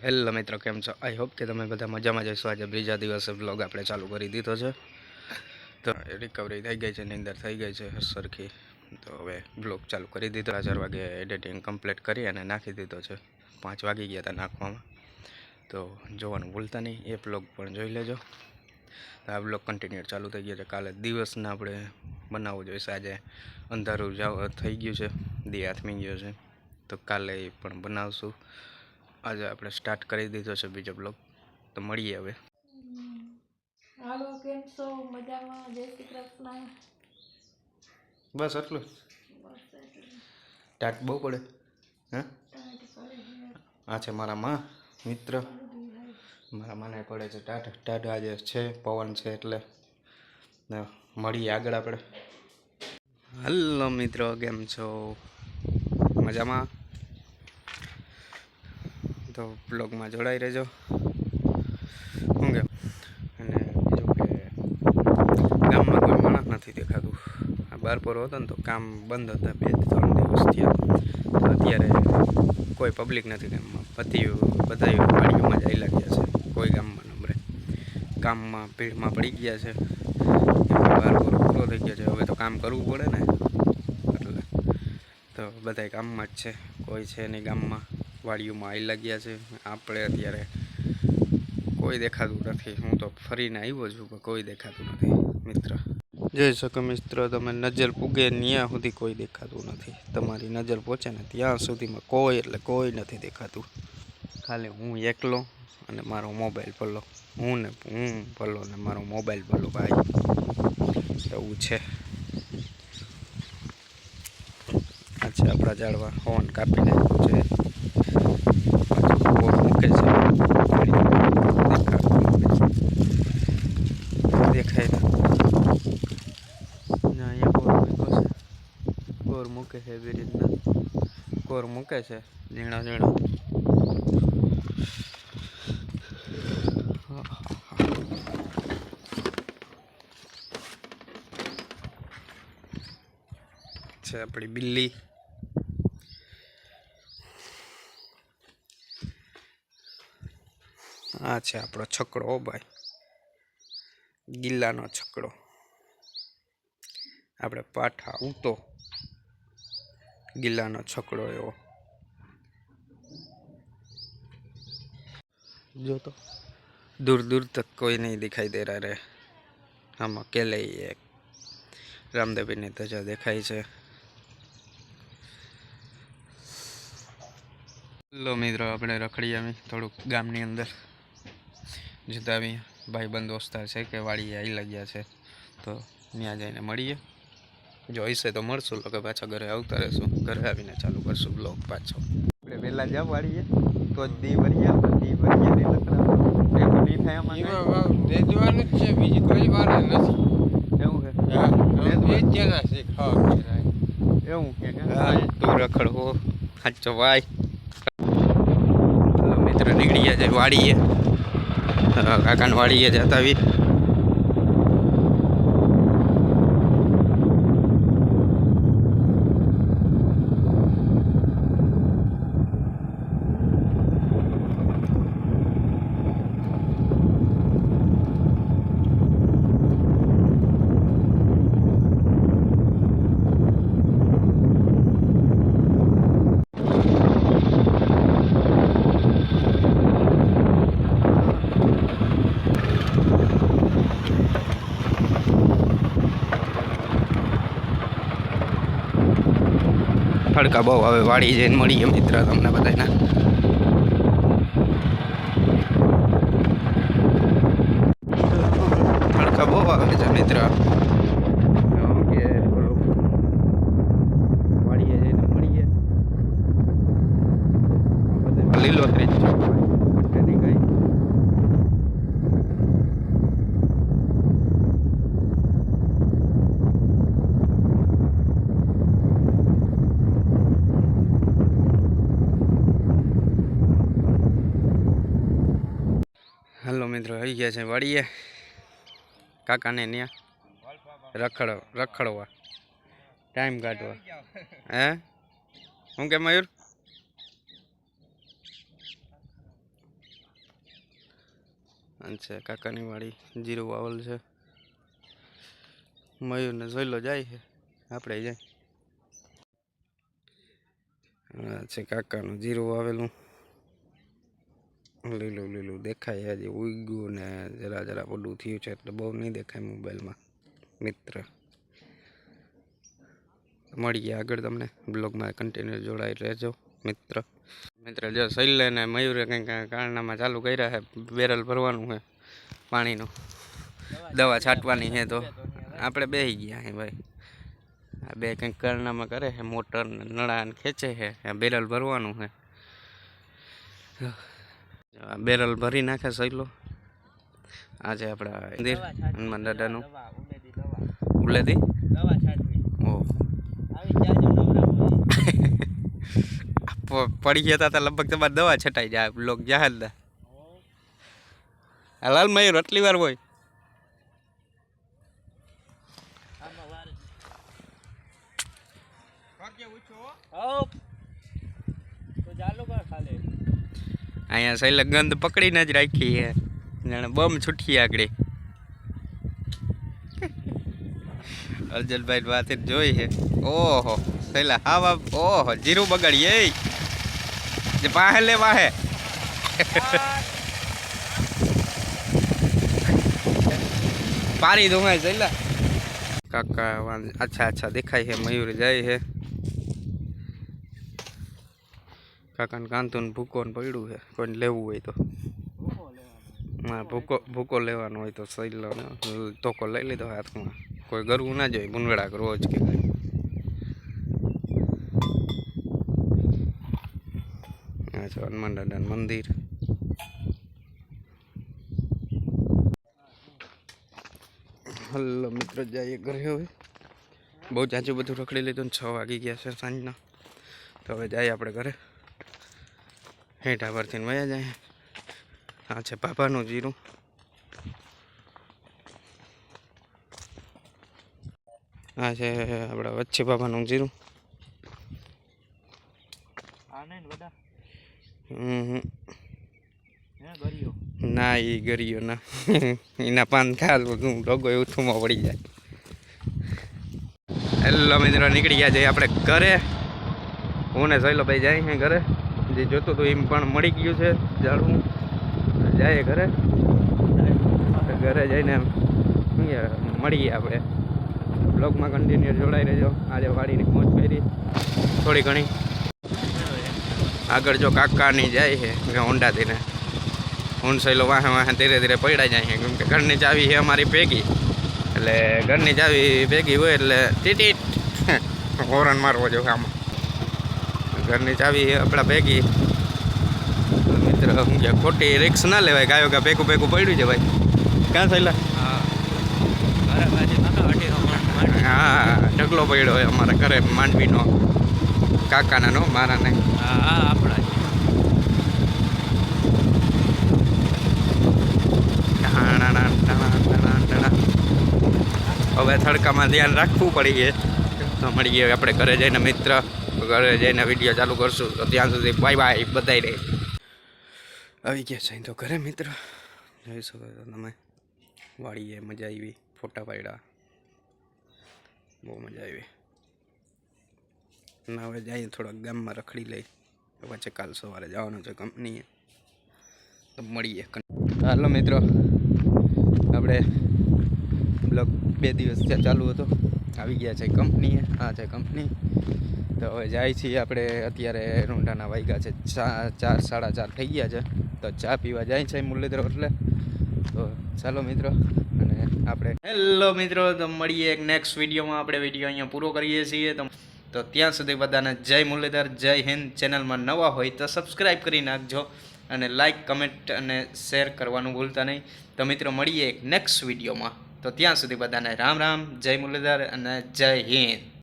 Hello મિત્રો, કેમ છો? આઈ હોપ કે તમે બધા મજામાં જશો। આજે બીજા દિવસે બ્લોગ આપણે ચાલુ કરી દીધો છે। તો રિકવરી થઈ ગઈ છે, નીંદર થઈ ગઈ છે સરખી। તો હવે બ્લોગ ચાલુ કરી દીધો। 4 વાગે એડિટિંગ કમ્પ્લીટ કરી અને નાખી દીધો છે। 5 વાગી ગયા હતા નાખવામાં। તો જોવાનું ભૂલતા નહીં, એ બ્લોગ પણ જોઈ લેજો। તો આ બ્લોગ કન્ટિન્યુ ચાલુ થઈ ગયો છે। કાલે દિવસના આપણે બનાવવું જોઈશે। આજે અંધારું થઈ ગયું છે, દી આથમી ગયો છે, તો કાલે પણ બનાવશું। આજે આપણે સ્ટાર્ટ કરી દીધો છે બીજો બ્લોગ। તો મળીએ હવે। હાલો, કેમ છો? મજામાં? જય શ્રી કૃષ્ણ। બસ એટલું ટાટ બહુ પડે હે? આ છે મારા માં મિત્ર, મારા માને પડે છે ટાટ। ટાટ આજે છે, પવન છે એટલે મળીએ આગળ આપણે। હલો મિત્રો, કેમ છો? મજામાં? તો બ્લોગમાં જોડાઈ રહેજો। શું કેમ? અને બીજું કે ગામમાં કોઈ માણસ નથી દેખાતું। આ બહાર હતો ને તો કામ બંધ હતા 2-3 દિવસ થયા। તો અત્યારે કોઈ પબ્લિક નથી ગામમાં। બધા વાડીઓમાં જ આવી ગયા છે। કોઈ ગામમાં નંબરે કામમાં ભીડમાં પડી ગયા છે। બહાર પૂરો થઈ ગયો છે, હવે તો કામ કરવું પડે ને, એટલે તો બધા કામમાં જ છે। કોઈ છે નહીં ગામમાં, વાડીઓમાં આવી લાગ્યા છે। આપણે અત્યારે કોઈ દેખાતું નથી। હું તો ફરીને આવ્યો છું પણ કોઈ દેખાતું નથી મિત્ર। જોઈ શકો મિત્ર, તમે નજર પૂગે ત્યાં સુધી કોઈ દેખાતું નથી। તમારી નજર પહોંચે ને ત્યાં સુધીમાં કોઈ એટલે કોઈ નથી દેખાતું। ખાલી હું એકલો અને મારો મોબાઈલ ભલો, હું ભલો ને મારો મોબાઈલ ભલો ભાઈ, એવું છે। આ છે આપણા ઝાડવા, હોર્ન કાપી નાખ્યું છે, બોર મૂકે છે, દેખાય ના, અહીંયા બોર મૂક્યો છે, બોર મૂકે છે એવી રીતના બોર મૂકે છે ઝીણા ઝીણા। છે આપણી બિલ્લી, આ છે આપણો છકડો। ઓ ભાઈ, ગિલ્લાનો છકડો, આપણે પાઠા ઊંટો, ગિલ્લાનો છકડો એવો। जो तो दूर दूर तक कोई नहीं दिखाई दे रहा रे। हम अकेले ही एक रामदेवी ने धजा देखाई છે। લો મિત્રો, આપણે રખડી આવી થોડુંક ગામની અંદર, જતા આવી ભાઈબંધ દોસ્તાર છે કે વાડીએ આવી લાગ્યા છે, તો ત્યાં જઈને મળીએ। જો હશે તો મળશું, લોકો પાછા ઘરે આવતા રહેશું। ઘરે આવીને ચાલુ કરશું બ્લોગ પાછો। આપણે વહેલા જાવ વાડીએ તો જ દી ભરીએ, દી ભરીએ નહીં થાય આમાં દેવાનું જ છે, બીજી કોઈ વાર નથી। એવું છે? એવું કે તું રખડવો સાચો ભાઈ। મિત્ર નીકળી ગયા છે વાડીએ, કાકાને વાડીએ જતા આવી। તડકા બહુ આવે, વાડી જઈને મળીએ મિત્ર તમને બધાને। તડકા બહુ આવે છે મિત્ર, વાડીએ જઈને મળીએ। લીલોતરી જ છે કઈ हेलो मित्रों, आई गया है वाड़िए काका ने रखड़वा टाइम काटवा है। हूँ के मयूर અને છે કાકાની વાડી જીરું વાવલ છે. મયુરને જોઈલો જાય છે, આપણે જાય. આ છે કાકાનું જીરું વાવેલું. લીલું લીલું દેખાય હજી ઉગ્યું ને જરા જરા પડું થયું છે એટલે બહુ નહીં દેખાય મોબાઈલમાં મિત્ર. મળીએ આગળ તમને બ્લોગમાં કન્ટિન્યુ જોડાઈ રહેજો મિત્ર. જો શૈલે ને મયુરે કંઈક કારણામાં ચાલુ કર્યા છે, બેરલ ભરવાનું છે પાણીનું, દવા છાંટવાની છે. તો આપણે બેસી ગયા છે ભાઈ. આ બે કંઈક કારણામાં કરે છે, મોટર ને નળા ને ખેંચે છે, બેરલ ભરવાનું છે. બેરલ ભરી નાખે સહેલો. આ છે આપણા મંદિર હનુમાન દાદાનું. ઉલેથી ઓહ પડી ગયા હતા લગભગ તમારે દવા છટાઈ જાય લોક જાહેર દા. હાલ મયુર આટલી વાર હોય. અહીંયા સહેલે ગંધ પકડીને જ રાખી છે, જાણે બમ છૂટી આગળ. અર્જનભાઈ વાત જોઈ છે. ઓહો સહેલા હા ઓહો જીરું બગાડીએ જે વાહે લે વાહે. પાણી દો સહેલા. કાકા અચ્છા અચ્છા દેખાય છે, મયુર જાય છે. કાકાને કાંતું ભૂકો ને પડ્યું છે, કોઈને લેવું હોય તો. હા ભૂકો લેવાનો હોય તો સહેલો તોકો લઈ લીધો હાથમાં. કોઈ ગરવું ના જોઈએ ભૂંગળા રોજ કે કાંઈ. આ છે હનુમાન દાદાનું મંદિર. હલો મિત્રો જઈએ ઘરે. હવે બહુ જાજુ બધું રખડી લીધું ને 6 વાગી ગયા છે સાંજના. તો હવે જઈએ આપણે ઘરે. હેઠા પરથી વયા જાય. આ છે બાબાનું જીરું. આ છે આપણા વચ્ચે બાબાનું જીરું. ના એ ગરિયો ના એના પાન ખાલ હું લોગો ઉઠુંમાં પડી જાય. હેલો મિત્રો નીકળી ગયા જઈએ આપણે ઘરે. હું ને સહેલો ભાઈ જાય છે ઘરે. જે જોતું હતું એમ પણ મળી ગયું છે ઝાડવું. જાય ઘરે. ઘરે જઈને મળીએ આપણે. બ્લોગમાં કન્ટિન્યુ જોડાઈ રહેજો. આજે વાડીની મોજ કરી થોડી ઘણી. આગળ જો કાકાની જાય છે હોન્ડાથી ને હું સહેલો વાહે વાહે ધીરે ધીરે પડ્યા જાય છે, કેમ કે ઘરની ચાવી છે અમારી ભેગી. એટલે ઘરની ચાવી ભેગી હોય એટલે ટીટી હોરન મારવો જોઈએ આમાં. ઘરની ચાવી આપણા ભેગી મિત્ર. શું કે ખોટી રિક્સ ના લેવાય. ગાયો કે ભેગું ભેગું પડ્યું છે ભાઈ. ક્યાં થયેલા? હા ઢગલો પડ્યો હોય અમારા ઘરે માંડવીનો. કાકાના નો મારા ને. હવે તડકામાં ધ્યાન રાખવું પડી. તો મળીએ આપણે ઘરે જઈને મિત્ર. ઘરે જઈને વિડીયો ચાલુ કરશું. તો ત્યાં સુધી બાય બાય બધાય રહે. આવી ગયા છે તો ઘરે મિત્ર. જોઈ શકો છો તમે. વાડીએ મજા આવી. ફોટા પાડ્યા. બહુ મજા આવી. ના હવે જઈએ થોડાક ગામમાં રખડી લઈ. પછી કાલ સવારે જવાનું છે કંપનીએ. તો મળીએ. હાલો મિત્રો આપણે બ્લોગ 2 દિવસ ત્યાં ચાલુ હતો. આવી ગયા છે કંપનીએ. આ છે કંપની. તો હવે જાય છીએ આપણે. અત્યારે રૂંઢાના વાગ્યા છે 4 4:30 થઈ ગયા છે. તો ચા પીવા જાય છે મુરલીધર એટલે. તો ચાલો મિત્રો. અને આપણે હેલો મિત્રો તો મળીએ એક નેક્સ્ટ વિડીયોમાં. આપણે વિડીયો અહીંયા પૂરો કરીએ છીએ. તો ત્યાં સુધી બધાને જય મુરલીધર, જય હિન્દ. ચેનલમાં નવા હોય તો સબસ્ક્રાઈબ કરી નાખજો અને લાઈક કમેન્ટ અને શેર કરવાનું ભૂલતા નહીં. તો મિત્રો મળીએ એક નેક્સ્ટ વિડીયોમાં. તો ત્યાં સુધી બધાને રામ રામ, જય મુરલીધર અને જય હિન્દ.